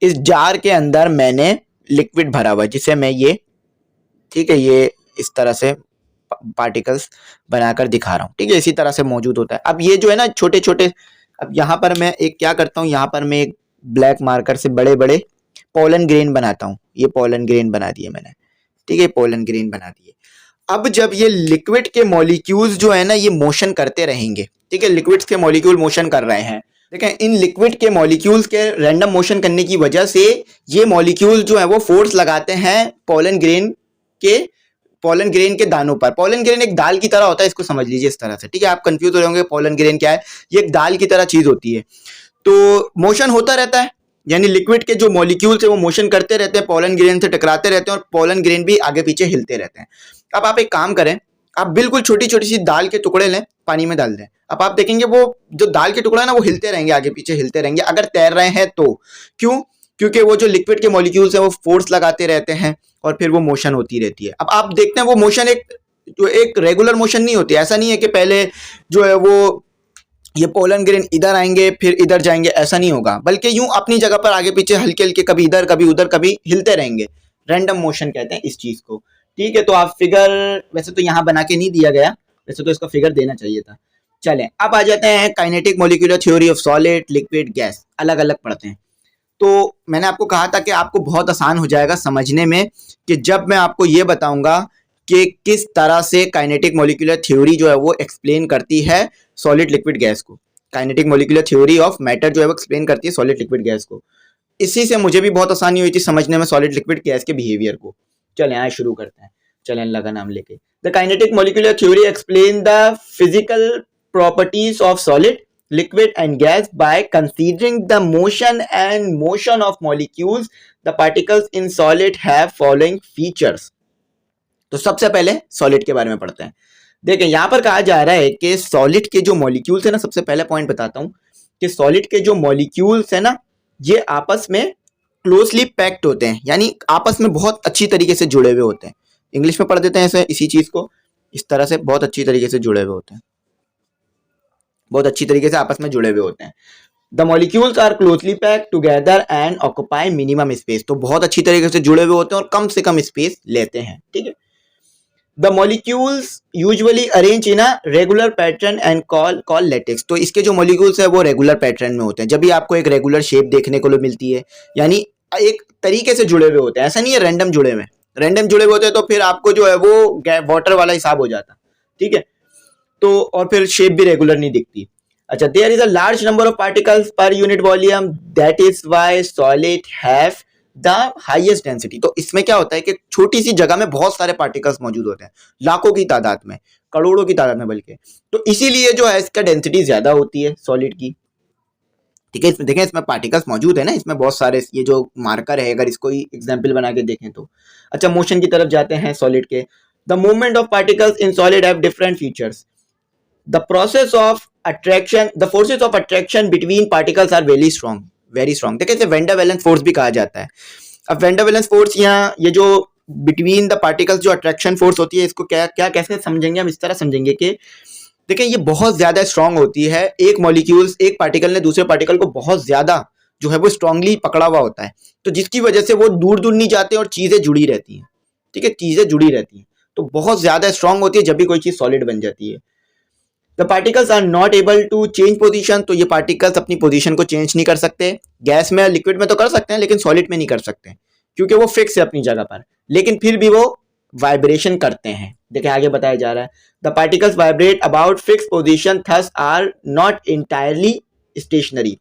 Speaker 1: इस जार के अंदर मैंने लिक्विड भरा हुआ है जिसे मैं ये, ठीक है, ये इस तरह से पार्टिकल्स बनाकर दिखा रहा हूँ, ठीक है, इसी तरह से मौजूद होता है। अब ये जो है ना छोटे छोटे, अब यहाँ पर मैं एक क्या करता हूँ, यहाँ पर मैं एक ब्लैक मार्कर से बड़े बड़े पोलन ग्रेन बनाता हूँ। ये पोलन ग्रेन बना दिए मैंने, ठीक है, पोलन ग्रेन बना दिए। अब जब ये लिक्विड के मॉलिक्यूल्स जो है ना ये मोशन करते रहेंगे, ठीक है, लिक्विड्स के मॉलिक्यूल मोशन कर रहे हैं, ठीक है, इन लिक्विड के मॉलिक्यूल्स के रैंडम मोशन करने की वजह से ये मॉलिक्यूल जो है वो फोर्स लगाते हैं पोलन ग्रेन के दानों पर। पोलन ग्रेन एक दाल की तरह होता है, इसको समझ लीजिए इस तरह से, ठीक है। आप कंफ्यूज हो रहे होंगे पोलन ग्रेन क्या है, ये एक दाल की तरह चीज होती है। तो मोशन होता रहता है, यानी लिक्विड के जो मॉलिक्यूल्स है वो मोशन करते रहते हैं, पोलन ग्रेन से टकराते रहते हैं और पोलन ग्रेन भी आगे पीछे हिलते रहते हैं। अब आप एक काम करें, आप बिल्कुल छोटी छोटी सी दाल के टुकड़े लें, पानी में डाल दें। अब आप देखेंगे वो जो दाल के टुकड़ा है ना वो हिलते रहेंगे, आगे पीछे हिलते रहेंगे, अगर तैर रहे हैं तो। क्यों? क्योंकि वो जो लिक्विड के मॉलिक्यूल्स हैं वो फोर्स लगाते रहते हैं और फिर वो मोशन होती रहती है। अब आप देखते हैं वो मोशन एक रेगुलर मोशन नहीं होती, ऐसा नहीं है कि पहले जो है वो ये पोलन ग्रेन इधर आएंगे फिर इधर जाएंगे, ऐसा नहीं होगा, बल्कि यूं अपनी जगह पर आगे पीछे हल्के हल्के कभी इधर कभी उधर कभी हिलते रहेंगे। रैंडम मोशन कहते हैं इस चीज को, ठीक है। तो आप फिगर वैसे तो यहाँ बना के नहीं दिया गया, वैसे तो इसका फिगर देना चाहिए था। चलें अब आ जाते हैं kinetic molecular theory of solid liquid gas, अलग अलग पढ़ते हैं। तो मैंने आपको कहा था कि आपको बहुत आसान हो जाएगा समझने में कि जब मैं आपको ये बताऊंगा कि किस तरह से काइनेटिक मॉलिक्यूलर थ्योरी जो है वो एक्सप्लेन करती है सॉलिड लिक्विड गैस को। Kinetic molecular theory of matter जो है वो एक्सप्लेन करती है सॉलिड लिक्विड गैस को। इसी से मुझे भी बहुत आसानी हुई थी समझने में सॉलिड लिक्विड गैस के बिहेवियर को। चलें आए शुरू करते हैं, चलें अल्लाह का नाम लेके। The kinetic molecular theory explain the physical properties of solid liquid and gas by considering the motion of molecules. The particles in solid have following features. तो सबसे पहले सॉलिड के बारे में पढ़ते हैं। देखें यहाँ पर कहा जा रहा है कि सॉलिड के जो मॉलिक्यूल्स है ना, सबसे पहले पॉइंट बताता हूँ कि सॉलिड के जो मॉलिक्यूल्स है ना ये आपस में क्लोजली पैक्ड होते हैं, यानी आपस में बहुत अच्छी तरीके से जुड़े हुए होते हैं। इंग्लिश में पढ़ देते हैं ऐसे, इसी चीज को इस तरह से, बहुत अच्छी तरीके से जुड़े हुए होते हैं, बहुत अच्छी तरीके से आपस में जुड़े हुए होते हैं। The molecules are closely packed together and occupy minimum space, तो बहुत अच्छी तरीके से जुड़े हुए होते हैं और कम से कम स्पेस लेते हैं, ठीक है। The molecules usually arrange in a regular pattern and call lattice, तो इसके जो मॉलिक्यूल्स है वो रेगुलर पैटर्न में होते हैं। जब भी आपको एक रेगुलर शेप देखने को मिलती है, यानी एक तरीके से जुड़े हुए होते हैं, ऐसा नहीं है रैंडम जुड़े हुए। रैंडम जुड़े हुए होते हैं तो फिर आपको जो है वो वाटर वाला हिसाब हो जाता, ठीक है, तो और फिर शेप भी रेगुलर नहीं दिखती। अच्छा, there is a large number of particles per unit volume, that is why solid have the highest density. तो इसमें क्या होता है कि छोटी सी जगह में बहुत सारे पार्टिकल्स मौजूद होते हैं, लाखों की तादाद में, करोड़ों की तादाद में बल्कि, तो इसीलिए जो है इसका डेंसिटी ज्यादा होती है सॉलिड की, ठीक है। इसमें देखें इसमें पार्टिकल्स मौजूद है ना, इसमें बहुत सारे, ये जो मार्कर है अगर इसको एग्जाम्पल बना के देखें तो। अच्छा, मोशन की तरफ जाते हैं सॉलिड के। The movement of particles in solid have different features. The forces of attraction between particles are very strong. देखिए इसे वेंडर वैलेंस फोर्स भी कहा जाता है। अब वेंडर वैलेंस फोर्स यहाँ ये जो बिटवीन द पार्टिकल्स जो अट्रैक्शन फोर्स होती है, इसको क्या क्या कैसे समझेंगे हम, इस तरह समझेंगे कि देखिए ये बहुत ज्यादा स्ट्रांग होती है। एक मॉलिक्यूल्स, एक पार्टिकल ने दूसरे पार्टिकल को बहुत ज्यादा जो है वो स्ट्रांगली पकड़ा हुआ होता है, तो जिसकी वजह से वो दूर दूर नहीं जाते और चीजें जुड़ी रहती हैं, ठीक है, चीजें जुड़ी रहती हैं, तो बहुत ज्यादा स्ट्रांग होती है जब भी कोई चीज सॉलिड बन जाती है। The particles are not able to change position, तो ये पार्टिकल्स अपनी पोजीशन को चेंज नहीं कर सकते। गैस में, लिक्विड में तो कर सकते हैं लेकिन सॉलिड में नहीं कर सकते, क्योंकि वो फिक्स है अपनी जगह पर, लेकिन फिर भी वो वाइब्रेशन करते हैं। देखिए आगे बताया जा रहा है, the particles vibrate about fix position thus are not entirely stationary.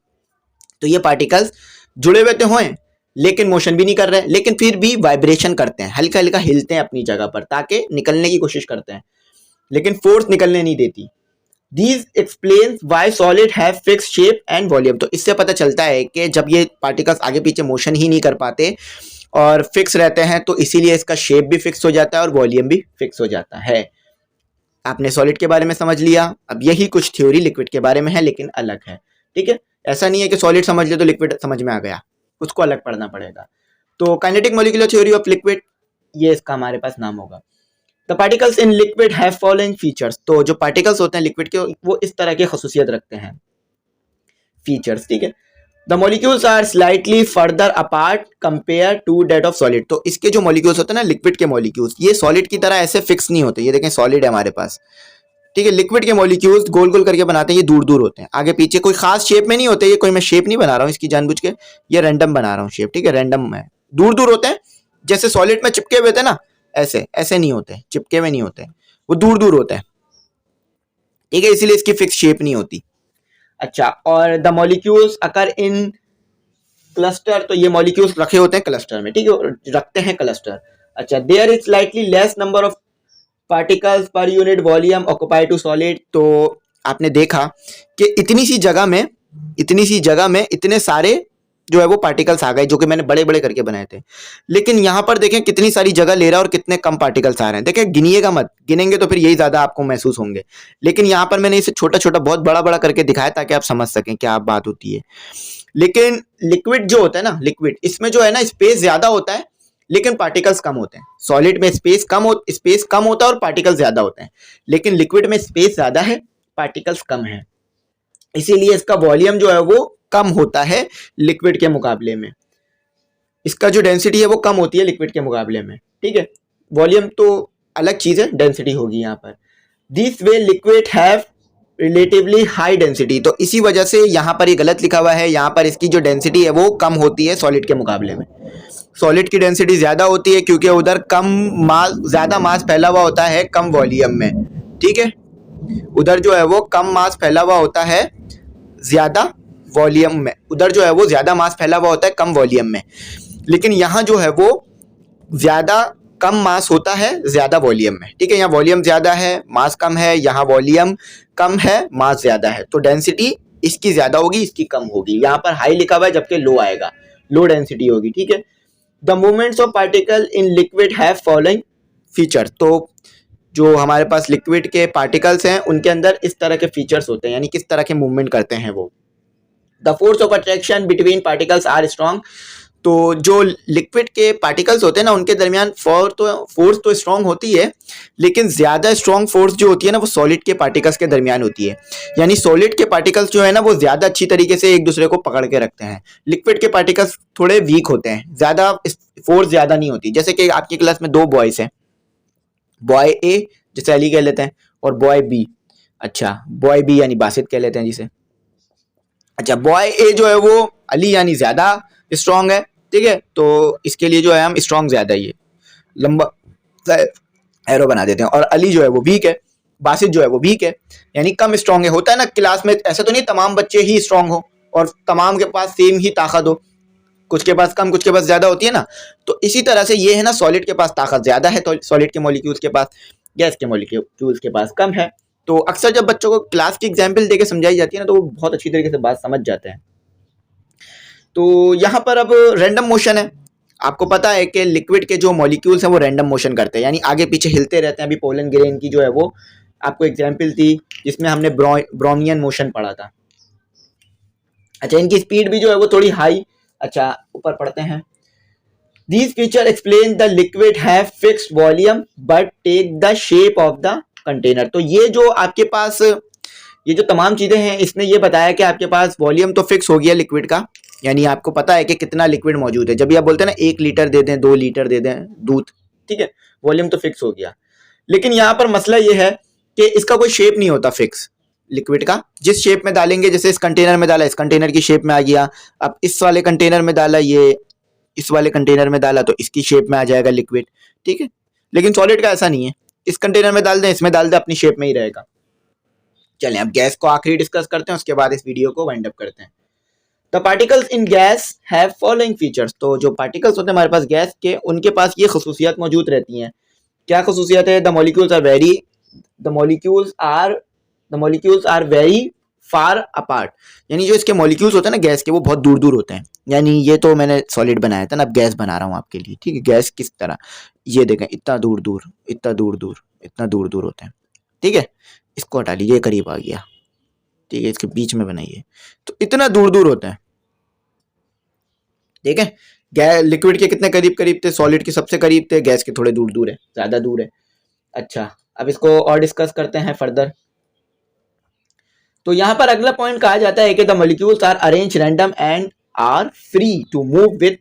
Speaker 1: तो ये पार्टिकल्स जुड़े हुए तो हैं लेकिन मोशन भी नहीं कर रहे, लेकिन फिर भी वाइब्रेशन करते हैं, हल्का हल्का हिलते हैं अपनी जगह पर ताकि निकलने की कोशिश करते हैं। लेकिन फोर्स निकलने नहीं देती। These explains why solid have fixed shape and volume। तो इससे पता चलता है कि जब ये पार्टिकल्स आगे पीछे मोशन ही नहीं कर पाते और फिक्स रहते हैं तो इसीलिए इसका शेप भी फिक्स हो जाता है और वॉल्यूम भी फिक्स हो जाता है। आपने सॉलिड के बारे में समझ लिया। अब यही कुछ थ्योरी लिक्विड के बारे में है, लेकिन अलग है। ठीक है, ऐसा नहीं है कि सॉलिड समझ ले तो लिक्विड समझ में आ गया, उसको अलग पढ़ना पड़ेगा। तो kinetic molecular theory of liquid, ये इसका हमारे पास नाम होगा। The particles in liquid have following features. तो जो पार्टिकल्स होते हैं लिक्विड के वो इस तरह की खसूसियत रखते हैं, फीचर्स। ठीक है, the molecules are slightly further apart compare to that of solid. तो इसके जो मॉलिक्यूल्स होते हैं ना, लिक्विड के मॉलिक्यूल्स, ये सॉलिड की तरह ऐसे फिक्स नहीं होते। ये देखें सॉलिड है हमारे पास, ठीक है। लिक्विड के मॉलिक्यूल्स गोल गोल करके बनाते हैं, ये दूर दूर होते हैं, आगे पीछे कोई खास शेप में नहीं होते। ये कोई मैं शेप नहीं बना रहा हूँ इसकी जानबूझ के, ये रैंडम बना रहा हूँ शेप। ठीक है, रैंडम है, दूर दूर होते हैं, जैसे सॉलिड में चिपके हुए थे ना, ऐसे ऐसे नहीं होते, चिपके हुए नहीं होते, वो दूर दूर होते हैं। ठीक है, इसीलिए इसकी फिक्स शेप नहीं होती। अच्छा, और the molecules occur in cluster. तो ये मॉलिक्यूल्स रखे होते हैं क्लस्टर में, ठीक है, रखते हैं क्लस्टर। अच्छा, there is slightly less number of particles per unit volume occupied to solid. तो आपने देखा कि इतनी सी जगह में इतने सारे जो है वो पार्टिकल्स आ गए, जो कि मैंने बड़े बड़े करके बनाए थे। लेकिन यहाँ पर देखें कितनी सारी जगह ले रहा है और कितने कम पार्टिकल्स आ रहे हैं। देखें, गिनिएगा मत, गिनेंगे तो फिर यही ज्यादा आपको महसूस होंगे। लेकिन यहाँ पर मैंने इसे छोटा छोटा बहुत बड़ा बड़ा करके दिखाया ताकि आप समझ सकें क्या बात होती है। लेकिन लिक्विड जो होता है ना, लिक्विड, इसमें जो है ना स्पेस ज्यादा होता है लेकिन पार्टिकल्स कम होते हैं। सॉलिड में स्पेस कम होता है और पार्टिकल्स ज्यादा होते हैं, लेकिन लिक्विड में स्पेस ज्यादा है, पार्टिकल्स कम है। इसीलिए इसका वॉल्यूम जो है वो कम होता है लिक्विड के मुकाबले में। इसका जो डेंसिटी है वो कम होती है लिक्विड के मुकाबले में। ठीक है, वॉल्यूम तो अलग चीज है, डेंसिटी होगी यहाँ पर। This way liquid have relatively high density. तो इसी वजह से यहाँ पर ये गलत लिखा हुआ है, यहाँ पर इसकी जो डेंसिटी है वो कम होती है सॉलिड के मुकाबले में। सॉलिड की डेंसिटी ज्यादा होती है क्योंकि उधर ज्यादा मास फैला हुआ होता है कम वॉल्यूम में। ठीक है, उधर जो है वो कम मास फैला हुआ होता है ज्यादा वॉल्यूम में, उधर जो है वो ज्यादा मास फैला हुआ होता है कम वॉल्यूम में। लेकिन यहाँ जो है वो ज्यादा कम मास होता है ज्यादा वॉल्यूम में। ठीक है, यहाँ वॉल्यूम ज्यादा है, मास कम है, यहाँ वॉल्यूम कम है, मास ज्यादा है। तो डेंसिटी इसकी ज्यादा होगी, इसकी कम होगी। यहाँ पर हाई लिखा हुआ है जबकि लो आएगा, लो डेंसिटी होगी। ठीक है, the movements of particle in liquid have following feature. तो जो हमारे पास लिक्विड के पार्टिकल्स हैं उनके अंदर इस तरह के फीचर्स होते हैं, यानी किस तरह के मूवमेंट करते हैं वो। The force of attraction between particles are strong. तो जो लिक्विड के पार्टिकल्स होते हैं ना उनके दरमियान फोर्स तो स्ट्रॉन्ग होती है, लेकिन ज्यादा स्ट्रॉन्ग फोर्स जो होती है ना वो सॉलिड के पार्टिकल्स के दरमियान होती है। यानी सॉलिड के पार्टिकल्स जो है ना वो ज्यादा अच्छी तरीके से एक दूसरे को पकड़ के रखते हैं, लिक्विड के पार्टिकल्स थोड़े वीक होते हैं, ज्यादा फोर्स ज्यादा नहीं होती। जैसे कि आपकी क्लास में दो बॉयज हैं, बॉय ए जिसे अली कह लेते हैं और बॉय बी। अच्छा, बॉय बी यानी बासित कह लेते हैं जिसे। अच्छा, बॉय ए जो है वो अली यानी ज्यादा स्ट्रॉन्ग है। ठीक है, तो इसके लिए जो है हम स्ट्रॉन्ग ज्यादा, ये लंबा एरो बना देते हैं। और अली जो है वो वीक है, बासित जो है वो वीक है, यानी कम स्ट्रॉन्ग है। होता है ना क्लास में, ऐसा तो नहीं तमाम बच्चे ही स्ट्रॉन्ग हो और तमाम के पास सेम ही ताकत हो, कुछ के पास कम कुछ के पास ज्यादा होती है ना। तो इसी तरह से ये है ना, सॉलिड के पास ताकत ज्यादा है तो सॉलिड के मॉलिक्यूल्स के पास, गैस के मॉलिक्यूल्स के पास कम है। तो अक्सर जब बच्चों को क्लास की एग्जाम्पल देके समझाई जाती है ना तो वो बहुत अच्छी तरीके से बात समझ जाते हैं। तो यहाँ पर अब रैंडम मोशन है। आपको पता है कि लिक्विड के जो मॉलिक्यूल्स हैं वो रैंडम मोशन करते हैं, यानी आगे पीछे हिलते रहते हैं। अभी पोलन ग्रेन की जो है वो आपको एग्जाम्पल थी जिसमें हमने ब्रोनियन मोशन पढ़ा था। अच्छा, इनकी स्पीड भी जो है वो थोड़ी हाई। अच्छा, ऊपर पढ़ते हैं। These feature explain the liquid have fixed volume but take the shape of the container। तो ये जो आपके पास ये जो तमाम चीजें हैं इसने ये बताया कि आपके पास वॉल्यूम तो फिक्स हो गया लिक्विड का, यानी आपको पता है कि कितना लिक्विड मौजूद है। जब भी आप बोलते हैं ना 1 लीटर दे दें, 2 लीटर दे दें दूध, ठीक है, वॉल्यूम तो फिक्स हो गया। लेकिन यहाँ पर मसला ये है कि इसका कोई शेप नहीं होता फिक्स लिक्विड का। जिस शेप में डालेंगे, जैसे इस कंटेनर में डाला, इस कंटेनर की शेप में आ गया। अब इस वाले कंटेनर में डाला, ये इस वाले कंटेनर में डाला तो इसकी शेप में आ जाएगा लिक्विड। ठीक है, लेकिन सॉलिड का ऐसा नहीं है, इस कंटेनर में डाल दें, इसमें डाल दें, अपनी शेप में ही रहेगा। चलें अब गैस को आखिरी डिस्कस करते हैं, उसके बाद इस वीडियो को वाइंड अप करते हैं। The particles in guys have following features. तो जो पार्टिकल्स होते हैं हमारे पास गैस के, उनके पास ये खसूसियात मौजूद रहती हैं। क्या खसूसियत है? The molecules are very the molecules are very far apart, यानी जो इसके मॉलिक्यूल्स होते हैं ना गैस के, वो बहुत दूर दूर होते हैं। यानी ये तो मैंने सॉलिड बनाया था ना, अब गैस बना रहा हूँ आपके लिए, ठीक है। गैस किस तरह, ये देखें, इतना दूर दूर, इतना दूर दूर, इतना दूर दूर होते हैं, ठीक है। इसको हटा लीजिए, करीब आ गया, ठीक है। इसके बीच में बनाइए, तो इतना दूर दूर होता है, ठीक है। लिक्विड के कितने करीब करीब थे, सॉलिड के सबसे करीब थे, गैस के थोड़े दूर दूर है, ज्यादा दूर है। अच्छा, अब इसको और डिस्कस करते हैं फर्दर। तो यहां पर अगला पॉइंट कहा जाता है कि the molecules are arrange random and are free to move with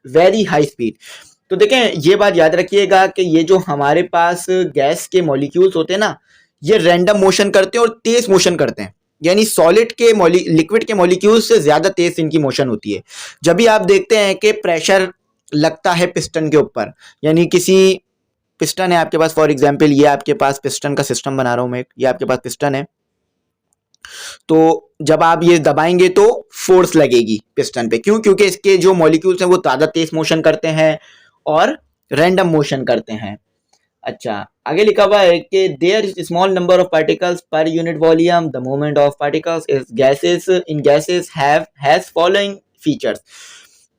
Speaker 1: very high speed. तो देखें, ये बात याद रखिएगा कि ये जो हमारे पास गैस के मॉलिक्यूल्स होते हैं ना, ये रैंडम मोशन करते हैं और तेज मोशन करते हैं। यानी सॉलिड के लिक्विड के मॉलिक्यूल से ज्यादा तेज इनकी मोशन होती है। जब भी आप देखते हैं कि प्रेशर लगता है पिस्टन के ऊपर, यानी किसी पिस्टन है आपके पास, फॉर एग्जांपल ये आपके पास पिस्टन का सिस्टम बना रहा हूं मैं, ये आपके पास पिस्टन है, तो जब आप ये दबाएंगे तो फोर्स लगेगी पिस्टन पे। क्यों? क्योंकि इसके जो मॉलिक्यूल्स हैं वो ज्यादा तेज मोशन करते हैं और रैंडम मोशन करते हैं। अच्छा, आगे लिखा हुआ है कि there is small number of particles per unit volume, the movement of particles in gases has following features.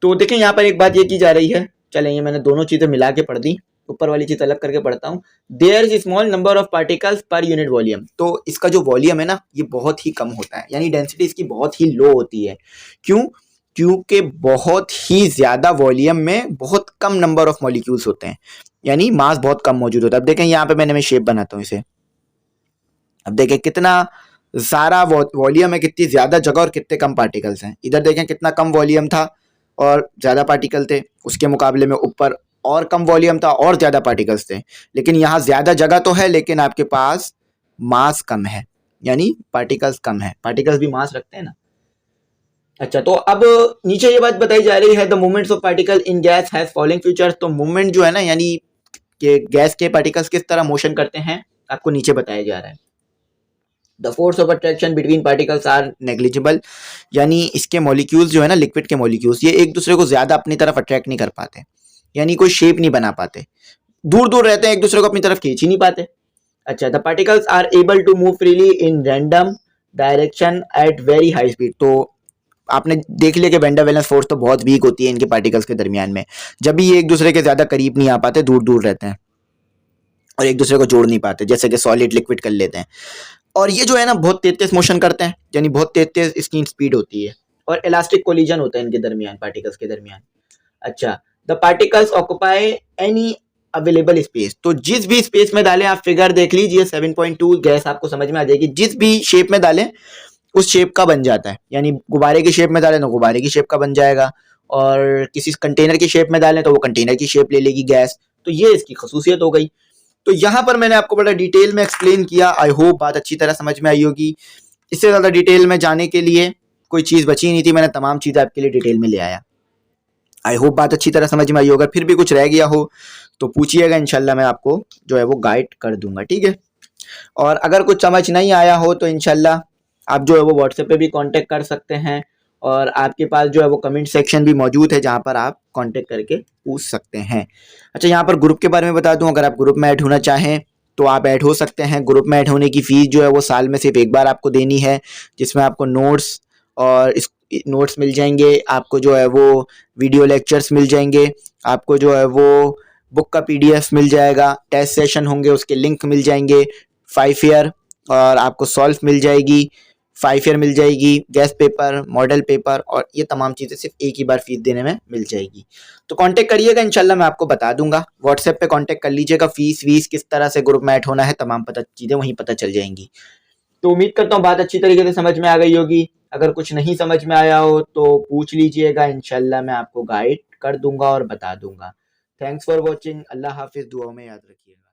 Speaker 1: तो देखें, यहाँ पर एक बात ये की जा रही है, चलें ये मैंने दोनों चीजें मिला के पढ़ दी, ऊपर वाली चीज अलग करके पढ़ता हूँ। There is small number of particles per unit volume, तो इसका जो वॉल्यूम है ना, ये बहुत ही कम होता है, यानी डेंसिटी इसकी बहुत ही लो होती है। क्यों? क्योंकि बहुत ही ज्यादा वॉल्यूम में बहुत कम नंबर ऑफ मॉलिक्यूल्स होते हैं, यानी मास बहुत कम मौजूद होता है। अब देखें यहाँ पे मैं शेप बनाता हूँ इसे, अब देखें कितना सारा वॉल्यूम है, कितनी ज्यादा जगह और कितने कम पार्टिकल्स हैं। इधर देखें कितना कम वॉल्यूम था और ज्यादा पार्टिकल थे, उसके मुकाबले में ऊपर और कम वॉल्यूम था और ज्यादा पार्टिकल्स थे। लेकिन यहाँ ज्यादा जगह तो है, लेकिन आपके पास मास कम है, यानी पार्टिकल्स कम है। पार्टिकल्स भी मास रखते हैं ना। अच्छा, तो अब नीचे ये बात बताई जा रही है, the movements of particle in gas has following features. तो मूवमेंट जो है ना, यानी कि गैस के पार्टिकल्स किस तरह मोशन करते हैं, आपको नीचे बताया जा रहा है। The force of attraction between particles are negligible, यानी इसके मॉलिक्यूल्स जो है ना, लिक्विड के मॉलिक्यूल्स, ये एक दूसरे को ज्यादा अपनी तरफ अट्रैक्ट नहीं कर पाते, यानी कोई शेप नहीं बना पाते, दूर दूर रहते हैं, एक दूसरे को अपनी तरफ खींच ही नहीं पाते। अच्छा, the particles are able to move freely in random direction at very high speed. तो आपने देख लिया कि वेंडर वैलेंस फोर्स तो बहुत वीक होती है इनके पार्टिकल्स के दरमियान में, जब भी ये एक दूसरे के ज्यादा करीब नहीं आ पाते, दूर दूर रहते हैं और एक दूसरे को जोड़ नहीं पाते, जैसे कि सॉलिड लिक्विड कर लेते हैं। और ये जो है ना, बहुत तेज तेज मोशन करते हैं, यानी बहुत तेज तेज इसकी स्पीड होती है, और इलास्टिक कोलिजन होता है इनके दरमियान, पार्टिकल्स के दरमियान। अच्छा, the particles occupy any available space. तो जिस भी स्पेस में डालें, आप फिगर देख लीजिए 7.2, गैस आपको समझ में आ जाएगी, जिस भी शेप में डालें उस शेप का बन जाता है। यानी गुब्बारे की शेप में डालें तो गुब्बारे की शेप का बन जाएगा, और किसी कंटेनर की शेप में डालें तो वो कंटेनर की शेप ले लेगी गैस। तो ये इसकी खसूसियत हो गई। तो यहाँ पर मैंने आपको बड़ा डिटेल में एक्सप्लेन किया, आई होप बात अच्छी तरह समझ में आई होगी। इससे ज़्यादा डिटेल में जाने के लिए कोई चीज़ बची नहीं थी, मैंने तमाम चीज़ें आपके लिए डिटेल में ले आया। आई होप बात अच्छी तरह समझ में आई होगा। फिर भी कुछ रह गया हो तो पूछिएगा, इंशाल्लाह मैं आपको जो है वो गाइड कर दूंगा, ठीक है। और अगर कुछ समझ नहीं आया हो तो इंशाल्लाह आप जो है वो व्हाट्सएप पे भी कांटेक्ट कर सकते हैं, और आपके पास जो है वो कमेंट सेक्शन भी मौजूद है जहां पर आप कांटेक्ट करके पूछ सकते हैं। अच्छा, यहाँ पर ग्रुप के बारे में बता दूं, अगर आप ग्रुप में ऐड होना चाहें तो आप ऐड हो सकते हैं। ग्रुप में ऐड होने की फ़ीस जो है वो साल में सिर्फ एक बार आपको देनी है, जिसमें आपको नोट्स और नोट्स मिल जाएंगे, आपको जो है वो वीडियो लेक्चर्स मिल जाएंगे, आपको जो है वो बुक का PDF मिल जाएगा, टेस्ट सेशन होंगे उसके लिंक मिल जाएंगे, 5 ईयर और आपको सॉल्व मिल जाएगी, 5 ईयर मिल जाएगी, गैस पेपर, मॉडल पेपर, और ये तमाम चीज़ें सिर्फ एक ही बार फीस देने में मिल जाएगी। तो कांटेक्ट करिएगा, इंशाल्लाह मैं आपको बता दूंगा। व्हाट्सएप पे कांटेक्ट कर लीजिएगा, फीस वीस किस तरह से ग्रुप में ऐड होना है, तमाम चीज़ें वहीं पता चल जाएंगी। तो उम्मीद करता हूँ बात अच्छी तरीके से समझ में आ गई होगी। अगर कुछ नहीं समझ में आया हो तो पूछ लीजिएगा, इंशाल्लाह मैं आपको गाइड कर दूंगा और बता दूंगा। Thanks for watching. अल्लाह हाफिज़, दुआ में याद रखिएगा।